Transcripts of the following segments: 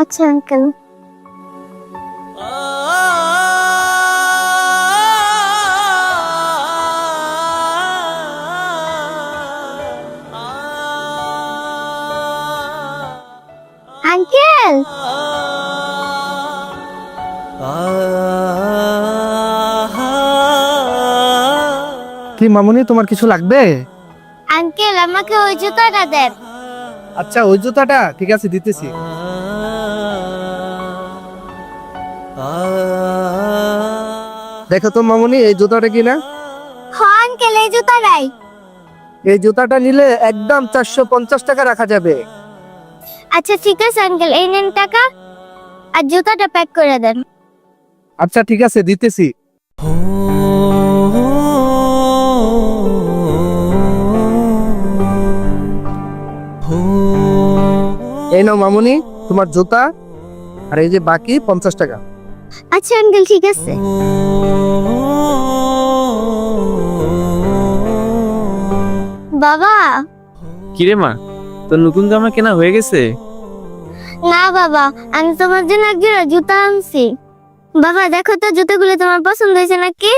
আচ্ছা uncle. Uncle কি মামুনি, তোমার কিছু লাগবে? আঙ্কেল আমাকে ওই জুতাটা দেন। আচ্ছা, ওই জুতাটা ঠিক আছে, দিতেছি। দেখো তো মামুনি, এই জুতাটা কিনা? হ্যাঁ আঙ্কেল, এই জুতাটাই। এই জুতাটা নিলে একদম 450 টাকা রাখা যাবে। আচ্ছা ঠিক আছে আঙ্কেল, এই নেন টাকা আর জুতাটা প্যাক করে দেন। আচ্ছা ঠিক আছে, দিতেছি। এই নাও মামুনি, তোমার জুতা, আর এই যে বাকি 50 টাকা। আচ্ছা আঙ্কেল ঠিক আছে। বাবা। কিরে মা, তোর নতুন জামা কেনা হয়ে গেছে? না বাবা, আমি তোমার জন্য এক জোড়া জুতা আনছি। বাবা দেখো তো জুতাগুলো তোমার পছন্দ হয়েছে নাকি?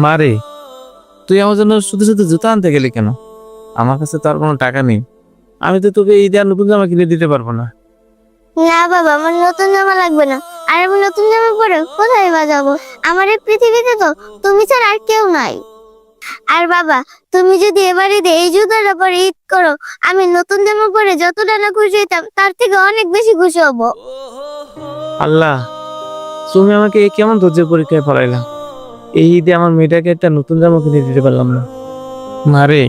মারে, তুই আমার জন্য শুধু শুধু জুতা আনতে গেলি কেন? আমার কাছে তো আর কোনো টাকা নেই। আমি তো তোকে ঈদে আর নতুন জামা কিনে দিতে পারবো না। না বাবা, আমার নতুন জামা লাগবে না। আর আমি নতুন জামা পরে কোথায় বা যাবো? আমার এই পৃথিবীতে তো তুমি ছাড়া আর কেউ নাই। আর বাবা, তুমি যদি এবার ঈদে এই জুতাটা পরে ঈদ করো, আমি নতুন জামা পরে যতটা না খুশি হইতাম তার থেকে অনেক বেশি খুশি হব। আল্লাহ, তুমি আমাকে এ কেমন ধৈর্যের পরীক্ষায় পড়াইলা। এই ঈদে আমার মেয়েটাকে একটা নতুন জামা কিনে দিতে পারলাম না। মারে,